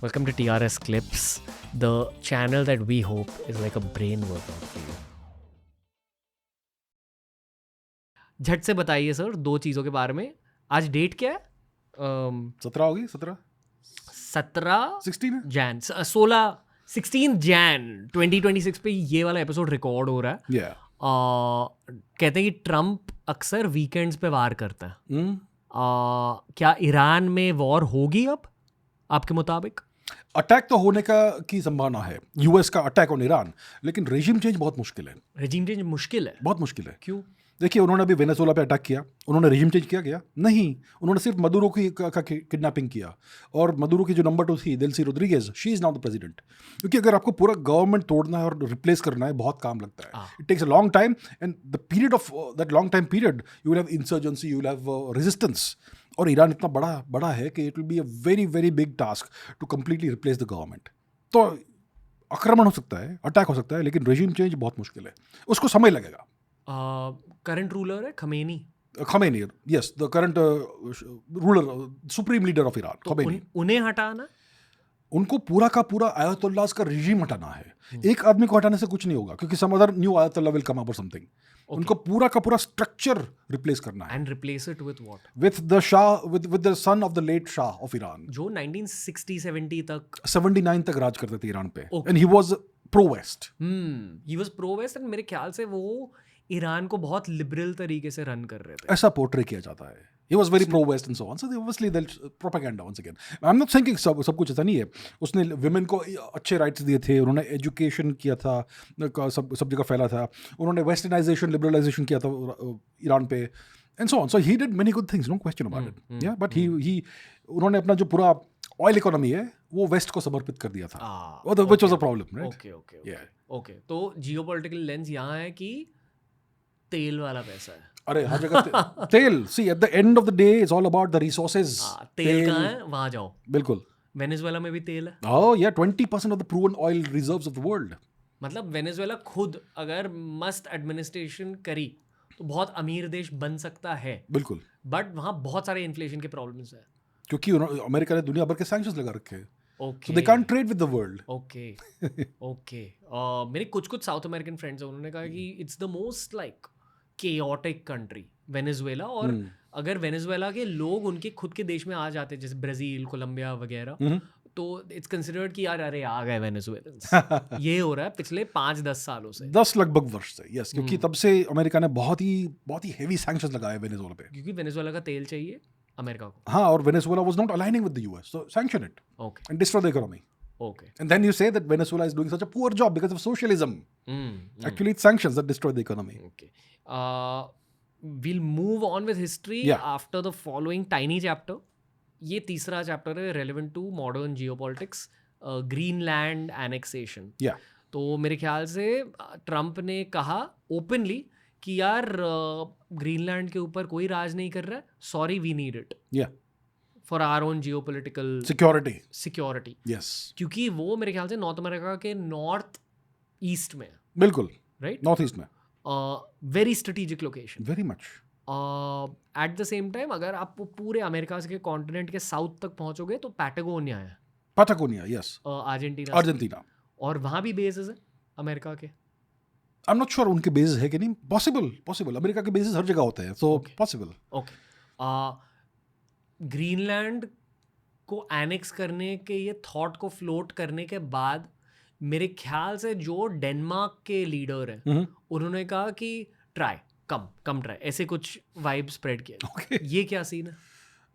Welcome to TRS Clips, the channel that we hope is like a brain workout for you. झट से बताइए sir दो चीज़ों के बारे में. आज डेट क्या है? 17 होगी 17 16 जैन 16 जैन 2026 पे ये वाला एपिसोड रिकॉर्ड हो रहा है. या कहते हैं कि ट्रम्प अक्सर वीकेंड्स पे वार करता है. क्या ईरान में वॉर होगी अब आपके मुताबिक? अटैक तो होने की संभावना है, यूएस का अटैक ऑन ईरान, लेकिन रेजिम चेंज बहुत मुश्किल है. रेजिम चेंज मुश्किल है? बहुत मुश्किल है. क्यों? देखिए, उन्होंने अभी वेनेजुएला पे अटैक किया, उन्होंने रेजिम चेंज किया क्या? नहीं, उन्होंने सिर्फ मदुरो का किडनैपिंग किया. और मदुरो की जो नंबर 2 थी Delsey Rodriguez, she is now the president. क्योंकि अगर आपको पूरा गवर्नमेंट तोड़ना है और रिप्लेस करना है, बहुत काम लगता है. It takes a long time, and the period of that long time period you will have insurgency, you will have resistance. और ईरान इतना बड़ा है कि it will be a very very big task to completely replace the government. तो आक्रमण हो सकता है, अटैक हो सकता है, लेकिन रेजिम चेंज बहुत मुश्किल है, उसको समय लगेगा. करंट रूलर है Khamenei. yes, the current ruler, supreme leader of Iran, Khomeini. उन्हें हटाना, उनको पूरा का पूरा आयतुल्लाह का रिजीम हटाना है. एक आदमी को हटाने से कुछ नहीं होगा, क्योंकि some other new Ayatollah will come up or something. उनको पूरा का पूरा स्ट्रक्चर रिप्लेस करना है. and replace it with what? With the Shah, with the son of the late Shah of Iran, जो 1960-70 तक 79 तक राज करते थे ईरान पे. And he was pro-West. he was pro-West, and मेरे ख्याल से वो ईरान को बहुत लिबरल तरीके से रन कर रहे थे. ऐसा पोर्ट्रे किया जाता है. He was very pro-West and so on. So obviously they'll propaganda once again. I'm not saying कि सब कुछ ऐसा नहीं है. उसने women को अच्छे rights दिए थे, उन्होंने education किया था, सब जगह फैला था, उन्होंने westernization, liberalization किया था ईरान पे, and so on. So he did many good things, no question about it. Yeah, but उन्होंने अपना जो पूरा oil economy है वो वेस्ट को समर्पित कर दिया था. Which was a problem, right? Okay. तो geopolitical lens यहाँ है कि तेल वाला पैसा है. अरे हर जगह तेल. See, at the end of the day, it's all about the resources. तेल कहाँ है, वहाँ जाओ. बिल्कुल. वेनेजुएला में भी तेल है. Oh yeah, 20% of the proven oil reserves of the world. मतलब वेनेजुएला खुद अगर मस्त एडमिनिस्ट्रेशन करी तो बहुत अमीर देश बन सकता है. बिल्कुल. बट वहाँ बहुत सारे इन्फ्लेशन के प्रॉब्लम्स है, क्योंकि अमेरिका ने दुनिया भर के सैंक्शंस लगा रखे हैं. Okay. So they can't trade with the world. Okay. मेरे कुछ साउथ अमेरिकन फ्रेंड्स हैं, उन्होंने कहा कि it's the most like chaotic country Venezuela. और अगर वेनेजुएला के लोग उनके खुद के देश में आ जाते जैसे ब्राज़ील, कोलंबिया वगैरह, तो इट्स कंसिडर्ड कि यार अरे आ गए वेनेजुएलन्स. ये हो रहा है पिछले 5-10 सालों से. 10 लगभग वर्ष से. यस, क्योंकि तब से अमेरिका ने बहुत ही हेवी सैंक्शंस लगाए वेनेजुएला पे, क्योंकि वेनेजुएला का तेल चाहिए अमेरिका को. हाँ, और Venezuela was not aligning with the US, so sanction it and destroy the economy. Okay. And then you say that Venezuela is doing such a poor job because of socialism. Actually, it's sanctions that destroy the economy. Okay. We'll move on with history after the following tiny chapter. ये तीसरा chapter है relevant to modern geopolitics, Greenland annexation. Yeah. तो मेरे ख्याल से Trump ने कहा openly कि यार ग्रीनलैंड के ऊपर कोई राज नहीं कर रहा है, sorry we need it. Yeah. For our own geopolitical security. Yes. क्योंकि वो मेरे ख्याल से नॉर्थ अमेरिका के नॉर्थ ईस्ट में. बिल्कुल. राइट. नॉर्थ ईस्ट में. Very strategic location. Very much. At the same time अगर आप पूरे अमेरिका के कॉन्टिनेंट के साउथ तक पहुंचोगे तो पैटागोनिया है. Patagonia, yes. अर्जेंटीना. और वहाँ भी बेसेस है अमेरिका के. आई एम नॉट श्योर उनके बेसेस है कि नहीं. पॉसिबल. अमेरिका के बेसेस हर जगह होते हैं, सो पॉसिबल. ओके. ग्रीनलैंड को एनेक्स करने के ये थॉट को फ्लोट करने के बाद मेरे ख्याल से जो डेनमार्क के लीडर हैं उन्होंने कहा कि कम ट्राई ऐसे कुछ वाइब स्प्रेड किया. Okay. ये क्या सीन है?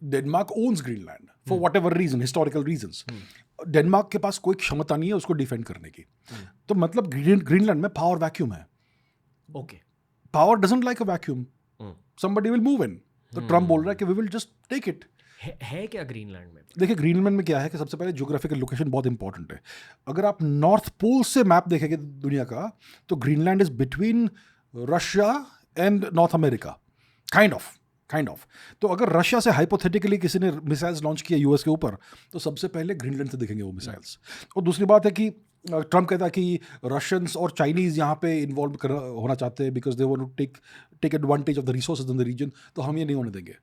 Denmark owns Greenland for whatever reason, historical reasons. Denmark के पास कोई क्षमता नहीं है उसको डिफेंड करने की. तो मतलब ग्रीनलैंड में पावर वैक्यूम है. Okay. Power doesn't like a vacuum. Somebody will move in. तो ट्रम्प बोल रहा है कि we will just take it. है क्या ग्रीनलैंड में? देखिए, ग्रीनलैंड में क्या है कि सबसे पहले ज्योग्राफिकल लोकेशन बहुत इंपॉर्टेंट है. अगर आप नॉर्थ पोल से मैप देखेंगे दुनिया का, तो Greenland is between Russia and north America, kind of. तो अगर रशिया से हाइपोथेटिकली किसी ने मिसाइल्स लॉन्च किया यूएस के ऊपर, तो सबसे पहले ग्रीनलैंड से देखेंगे वो मिसाइल्स. और दूसरी बात है कि ट्रम्प कहता है कि रशियंस और चाइनीज यहाँ पे इन्वॉल्व होना चाहते हैं because they want to take advantage of the resources in the region, तो हम ये नहीं होने देंगे।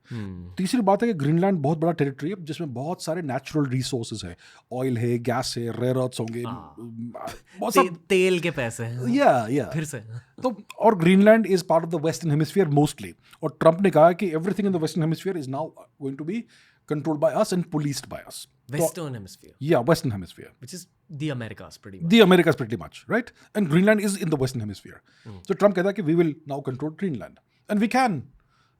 तीसरी बात है कि ग्रीनलैंड बहुत बड़ा टेरिटरी है जिसमें बहुत सारे नेचुरल रिसोर्सेज है, ऑयल है, गैस है, रेयर अर्थ्स होंगे, बहुत सारे तेल के पैसे हैं। या फिर से तो और Greenland is part of the western hemisphere mostly, और ट्रम्प ने कहा कि everything in the western hemisphere is now going to be controlled by us and policed by us. Western hemisphere, Western hemisphere. which is the Americas pretty much. The Americas pretty much, right? And Greenland is in the Western hemisphere. So Trump कहता है कि we will now control Greenland. And we can.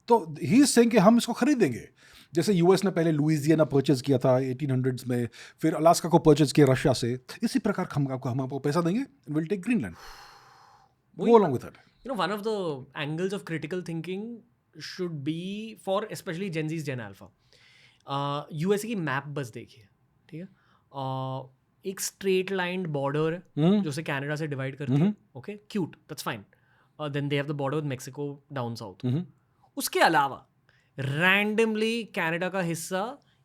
तो he is saying कि हम इसको खरीदेंगे। जैसे US ने पहले लुइजियाना परचेज किया था 1800s में, फिर अलास्का को परचेज किया रशिया से, इसी प्रकार हम आपको पैसा देंगे and we'll take Greenland. Go along with that. You know, one of the angles of critical thinking should be for especially Gen Z's Gen Alpha. USA की मैप बस देखिए, ठीक है, एक स्ट्रेट लाइन बॉर्डर है जो से कनाडा से डिवाइड करती है, okay, cute, that's fine. Then they have the border with Mexico down south. उसके अलावा रैंडमली कनाडा का हिस्सा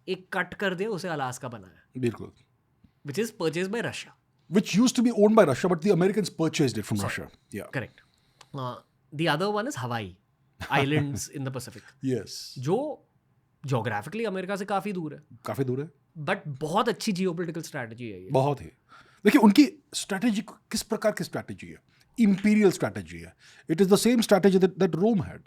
एक कट कर दिया, उसे अलास्का बनाया, बिल्कुल, which is purchased by Russia, which used to be owned by Russia, but the Americans purchased it from Russia. Yeah, correct. The other one is Hawaii islands in the Pacific. Yes, जो geographically America से काफी दूर है, but बहुत अच्छी geopolitical strategy है ये। बहुत ही, देखिए उनकी स्ट्रैटेजी किस प्रकार की स्ट्रैटेजी है, इंपीरियल स्ट्रैटेजी है। It is the same strategy that Rome had.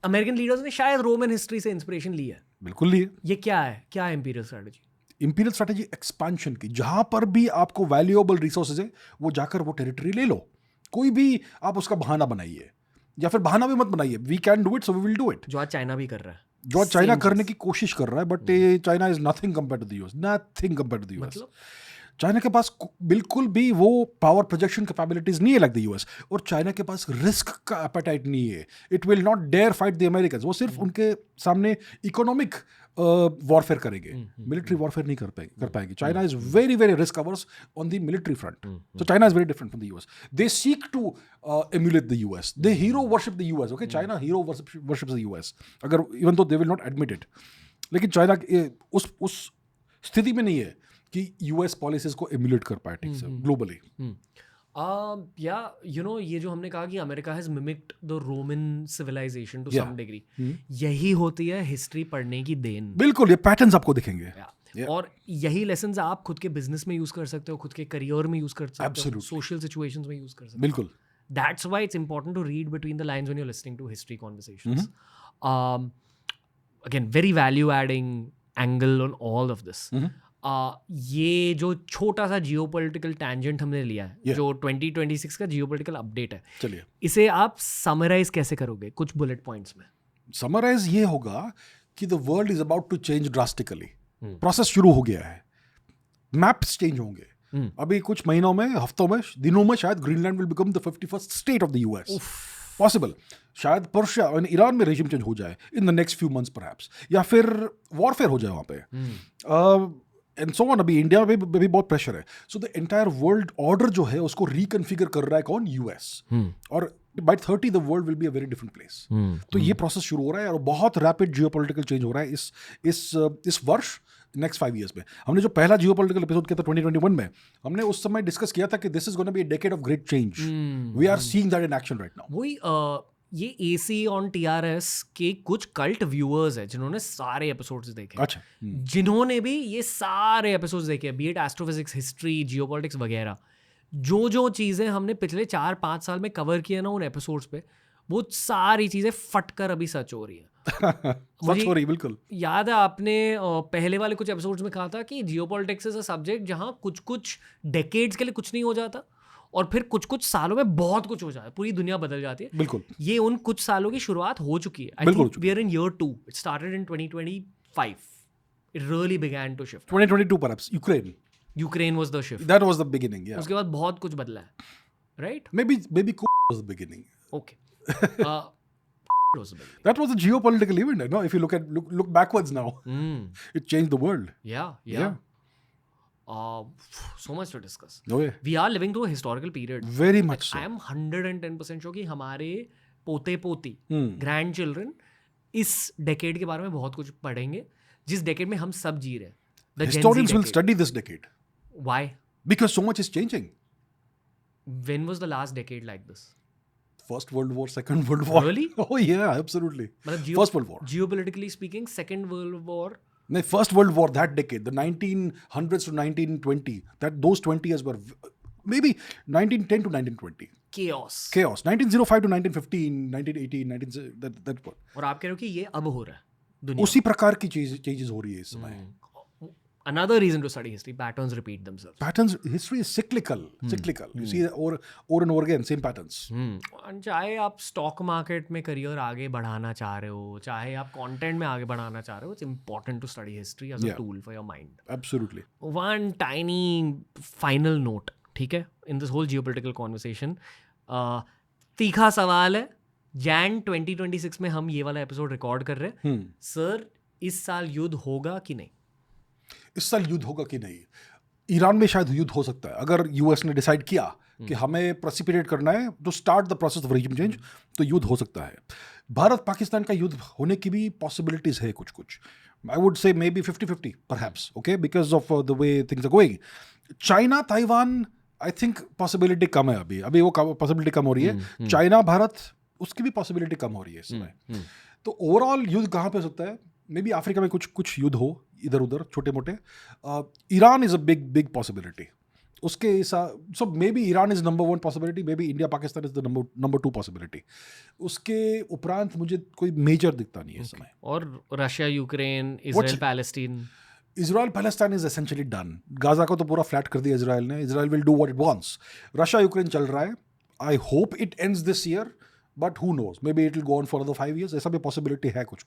American leaders ने शायद रोमन हिस्ट्री से इंस्पिरेशन ली है। बिल्कुल ली है। ये क्या है imperial strategy? Imperial strategy expansion की, जहां पर भी आपको वैल्यूएबल रिसोर्सेज है वो जाकर वो टेरिटरी ले लो, कोई भी आप उसका बहाना बनाइए या फिर बहाना भी मत बनाइए, we can do it so we will do it. जो आज चाइना भी कर रहा है, जो आज चाइना करने की कोशिश कर रहा है, but China is nothing compare to the US, nothing compare to the US. China के पास बिल्कुल भी वो पावर प्रोजेक्शन कैपेबिलिटीज नहीं है लाइक द यूएस, और चाइना के पास रिस्क का एपेटाइट नहीं है। It will not dare fight the Americans. वो सिर्फ उनके सामने इकोनॉमिक वॉरफेयर करेंगे, मिलिट्री वॉरफेयर नहीं कर पाएंगे। China is very very risk averse on the military front, so China is very different from the US. They seek to emulate the US, they hero worship the US, okay? China hero worships the US, अगर even though they will not admit it, लेकिन China उस स्थिति में नहीं है कि US policies को emulate कर पाए ठीक से ग्लोबली। ये जो हमने कहा कि America has mimicked the Roman civilization to some degree, यही होती है हिस्ट्री पढ़ने की देन। बिल्कुल, ये पैटर्न्स आपको दिखेंगे। और यही लेसन्स आप खुद के बिजनेस में यूज कर सकते हो, खुद के करियर में यूज कर सकते हो, सोशल सिचुएशंस में यूज कर सकते हो। बिल्कुल, that's why it's important to read between the lines when you're listening to history conversations. Again, very value adding angle on all of this. ये जो छोटा सा जियोपॉलिटिकल टैंजेंट हमने लिया है, जो 2026 का जियोपॉलिटिकल अपडेट है, चलिए इसे आप समराइज कैसे करोगे कुछ बुलेट पॉइंट्स में? समराइज ये होगा कि the world is about to change drastically. Process शुरू हो गया है, मैप्स चेंज होंगे। अभी कुछ महीनों में, हफ्तों में, दिनों में शायद Greenland will become the 51st state of the US. Possible, शायद पर्शिया और ईरान में रेजिम चेंज हो जाए in the next few months perhaps, या फिर वॉरफेयर हो जाए वहाँ पे, एंड सो ऑन। अभी इंडिया में भी बहुत प्रेशर है। So the entire world order जो है उसको रिकन्फिगर कर रहा है कौन? यूएस। और by 30 the world will be a very different place. तो ये प्रोसेस शुरू हो रहा है और बहुत रैपिड जियोपॉलिटिकल चेंज हो रहा है इस वर्ष, नेक्स्ट 5 years में। हमने जो पहला जियोपॉलिटिकल एपिसोड किया था 2021 में, हमने उस समय डिस्कस किया था कि this is gonna be a decade of great change. We are seeing that in action right now. वही ये AC ऑन TRS के कुछ कल्ट व्यूअर्स हैं जिन्होंने सारे एपिसोड्स देखे। अच्छा, जिन्होंने भी ये सारे एपिसोड्स देखे, B it astrophysics, history, geopolitics वगैरह, जो चीज़ें हमने पिछले 4-5 साल में कवर किए ना उन एपिसोड्स पे, वो सारी चीज़ें फटकर अभी सच हो रही है। सच हो रही, बिल्कुल। याद है आपने पहले वाले कुछ एपिसोड्स में कहा था कि जियोपॉलिटिक्स इज अ सब्जेक्ट जहां कुछ डेकेड्स के लिए कुछ नहीं हो जाता और फिर कुछ सालों में बहुत कुछ हो जाता है, पूरी दुनिया बदल जाती है। बिल्कुल, ये उन कुछ सालों की शुरुआत हो चुकी है। I think we are in year 2. It started in 2025. It really began to shift. 2022 perhaps, Ukraine was the shift. That was the beginning, yeah. उसके बाद बहुत कुछ बदला है, right? Maybe was the beginning. Okay. That was a geopolitical event, no? If you look backwards now, it changed the world. Yeah. So much to discuss. No way. We are living through a historical period. Very much so. I am 110% sure कि हमारे पोते-पोती, grandchildren इस decade के बारे में बहुत कुछ पढ़ेंगे, जिस decade में हम सब जी रहे हैं. Historians will study this decade. Why? Because so much is changing. When was the last decade like this? First World War, Second World War. Really? Oh yeah, absolutely. मतलब First World War. Geopolitically speaking, Second World War. No, First World War, that decade, the 1900s to 1920, those 20 years were maybe 1910 to 1920. Chaos. 1905 to 1915, 1918, that what. और आप कह रहे हो कि ये अब हो रहा है दुनिया उसी प्रकार की चेंजेस हो रही है इस समय. में. Another reason to study history, patterns repeat themselves. Patterns, history is cyclical. You see over and over again, same patterns. चाहे आप स्टॉक मार्केट में करियर आगे बढ़ाना चाह रहे हो, चाहे आप कंटेंट में आगे बढ़ाना चाह रहे हो, it's important to study history as a tool for your mind. Absolutely. One tiny final note, ठीक है, in this whole geopolitical conversation. तीखा सवाल है. Jan 2026 में हम ये वाला एपिसोड रिकॉर्ड कर रहे हैं. सर, इस साल युद्ध होगा कि नहीं? इस साल युद्ध होगा कि नहीं? ईरान में शायद युद्ध हो सकता है अगर यूएस ने डिसाइड किया कि हमें प्रेसिपिटेट करना है to start the process of regime change, तो युद्ध हो सकता है. भारत पाकिस्तान का युद्ध होने की भी पॉसिबिलिटीज है कुछ. I would say maybe 50-50 perhaps, okay, because of the way things are going. China Taiwan, I think possibility कम है. अभी वो पॉसिबिलिटी कम हो रही है. चाइना भारत, उसकी भी पॉसिबिलिटी कम हो रही है इस समय. तो ओवरऑल युद्ध कहाँ पे हो सकता है? मे बी अफ्रीका में कुछ युद्ध हो इधर उधर छोटे मोटे. Iran is a big possibility. उसके so maybe Iran is number 1 possibility, maybe India Pakistan is the number 2 possibility. उसके उपरांत मुझे कोई मेजर दिखता नहीं है इस समय. और Russia Ukraine, Israel Palestine. Israel Palestine is essentially done. Gaza को तो पूरा फ्लैट कर दिया इजराइल ने. Israel will do what it wants. Russia Ukraine चल रहा है. I hope it ends this year, but who knows, maybe it will go on for another 5 years. ऐसा भी पॉसिबिलिटी है कुछ.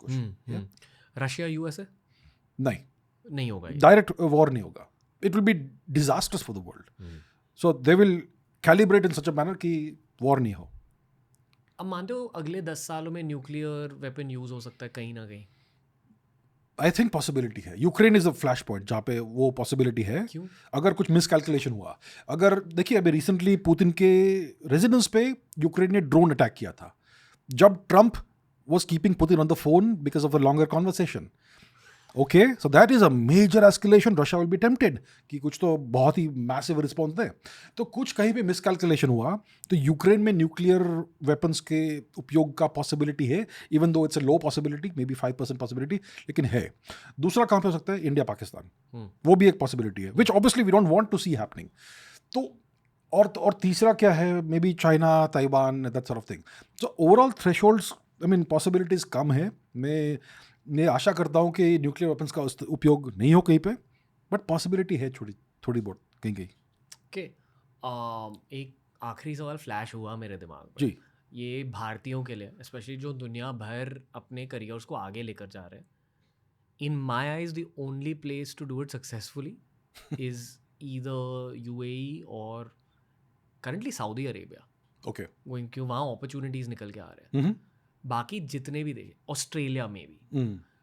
रशिया यूएसए नहीं होगा. डायरेक्ट वॉर नहीं होगा. It will B disasters for the world. So they will calibrate in such a manner कि war नहीं हो. अब मानते हो अगले 10 सालों में न्यूक्लियर वेपन यूज हो सकता है कहीं ना कहीं? आई थिंक पॉसिबिलिटी है. Ukraine is a flash point जहाँ पे वो पॉसिबिलिटी है. क्यों? अगर कुछ मिसकैलकुलेशन हुआ. अगर देखिए अभी रिसेंटली पुतिन के रेजिडेंस पे यूक्रेन ने ड्रोन अटैक किया था जब Trump was keeping Putin on the phone because of a longer conversation. Okay, so that is a major escalation. Russia will be tempted कि कुछ तो बहुत ही massive response दें. तो कुछ कहीं पे miscalculation हुआ तो यूक्रेन में न्यूक्लियर वेपन्स के उपयोग का possibility है, even though it's a low possibility, maybe 5% possibility, लेकिन है. दूसरा कहाँ पे हो सकता है? इंडिया पाकिस्तान. वो भी एक possibility है, which obviously we don't want to see happening. तो और तीसरा क्या है? Maybe China, Taiwan, that sort of thing. So overall thresholds, I mean possibilities कम है. मैं आशा करता हूँ कि न्यूक्लियर वेपन्स का उपयोग नहीं हो कहीं पे, बट पॉसिबिलिटी है थोड़ी बहुत कहीं. ओके, एक आखिरी सवाल फ्लैश हुआ मेरे दिमाग में जी. ये भारतीयों के लिए, स्पेशली जो दुनिया भर अपने करियर्स को आगे लेकर जा रहे हैं, in my eyes the only place to do it successfully is either UAE और करंटली सऊदी अरेबिया. ओके, क्योंकि वहाँ अपॉर्चुनिटीज निकल के आ रहे हैं. बाकी जितने भी देश, ऑस्ट्रेलिया में भी,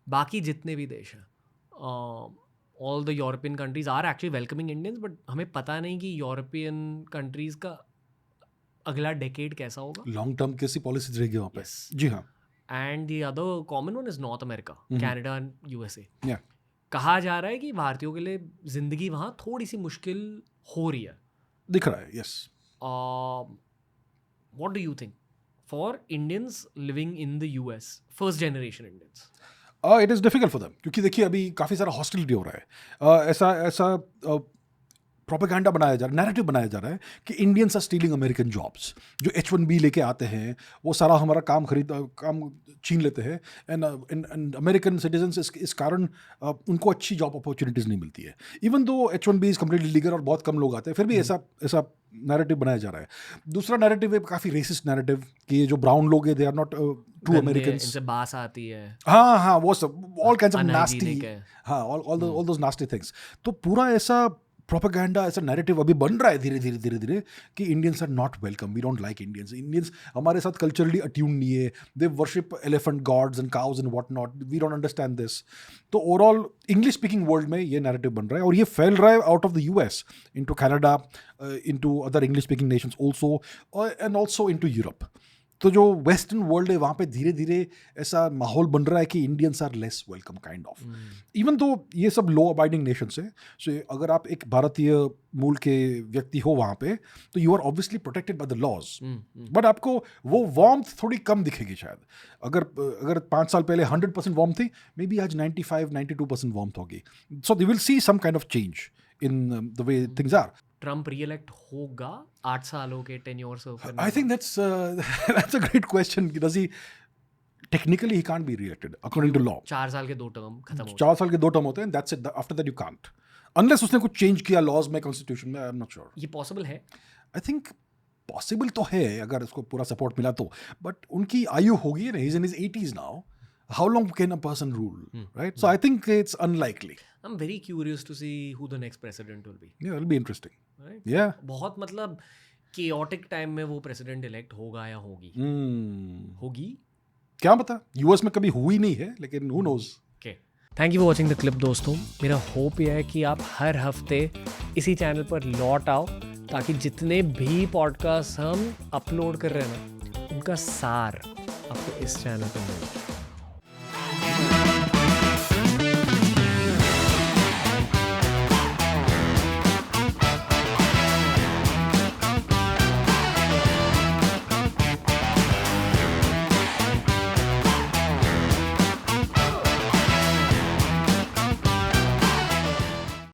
बाकी जितने भी देश हैं, all the European countries are actually welcoming Indians, बट हमें पता नहीं कि यूरोपियन कंट्रीज का अगला डेकेड कैसा होगा. लॉन्ग टर्म कैसी पॉलिसीज रहेगी वहाँ पे. जी हाँ. And the other common one is north America, Canada and USA. कहा जा रहा है कि भारतीयों के लिए जिंदगी वहाँ थोड़ी सी मुश्किल हो रही है. दिख रहा है. Yes. What do you think for Indians living in the US, first generation Indians? It is difficult for them क्योंकि देखिए अभी काफ़ी सारा हॉस्टिलिटी हो रहा है. ऐसा प्रोपेगेंडा बनाया जा रहा है, नैरेटिव बनाया जा रहा है कि Indians are stealing American jobs. जो H1B लेके आते हैं वो सारा हमारा काम छीन लेते हैं. एंड अमेरिकन सिटीजन्स इस कारण उनको अच्छी जॉब अपॉर्चुनिटीज़ नहीं मिलती है. Even though H1B is completely legal और बहुत कम लोग आते हैं, फिर भी ऐसा नैरेटिव बनाया जा रहा है. दूसरा नैरेटिव है काफ़ी रेसिस्ट नैरेटिव कि ये जो ब्राउन लोग हैं they are not true Americans. इनसे बास आती है. हाँ वो सब ऑल काइंड्स ऑफ नास्टी. हाँ, ऑल दोस नास्टी थिंग्स. तो पूरा ऐसा प्रोपेगेंडा, ऐसा नैरेटिव अभी बन रहा है धीरे धीरे कि Indians are not welcome, we don't like Indians हमारे साथ कल्चरली अट्यून नहीं है. They worship elephant gods and cows and what not. We don't understand this. तो ओवरऑल इंग्लिश स्पीकिंग वर्ल्ड में ये नैरेटिव बन रहा है और ये फैल रहा है out of the US into Canada, into other English speaking Nations also, and also into Europe. तो जो वेस्टर्न वर्ल्ड है वहाँ पे धीरे धीरे ऐसा माहौल बन रहा है कि Indians are less welcome kind of, even though ये सब लो अबाइडिंग नेशंस है। सो अगर आप एक भारतीय मूल के व्यक्ति हो वहाँ पे तो you are obviously protected by the laws, but आपको वो वार्मथ थोड़ी कम दिखेगी शायद। अगर 5 साल पहले 100% वार्म थी, मे बी आज 95-92% वार्मथ होगी। So they will see some kind of change in the way things are. Trump reelect होगा 8 सालों के टेन्योर सर्व करने I think that's a great question. Does he technically he can't be re-elected according to law? 4 साल के 2 term खत्म हो 4 साल के 2 टर्म होते हैं, that's it. After that you can't. Unless उसने कुछ चेंज किया लॉज में, कॉन्स्टिट्यूशन में, I'm not sure. ये पॉसिबल है? I think पॉसिबल तो है अगर उसको पूरा सपोर्ट मिला तो, बट उनकी आयु होगी ना, he's in his 80s now. How long can a person rule, right? So I think it's unlikely. I'm very curious to see who the next president will be. Yeah, it'll be interesting. Right? Yeah. बहुत मतलब chaotic time में वो president elect होगा या होगी? होगी? क्या पता, यूएस में कभी हुई नहीं है, लेकिन who knows? Okay. Thank you for watching the clip दोस्तों। मेरा होप यह है कि आप हर हफ्ते इसी चैनल पर लौट आओ ताकि जितने भी पॉडकास्ट हम अपलोड कर रहे हैं ना, उनका सार आपको इस चैनल पर मिले।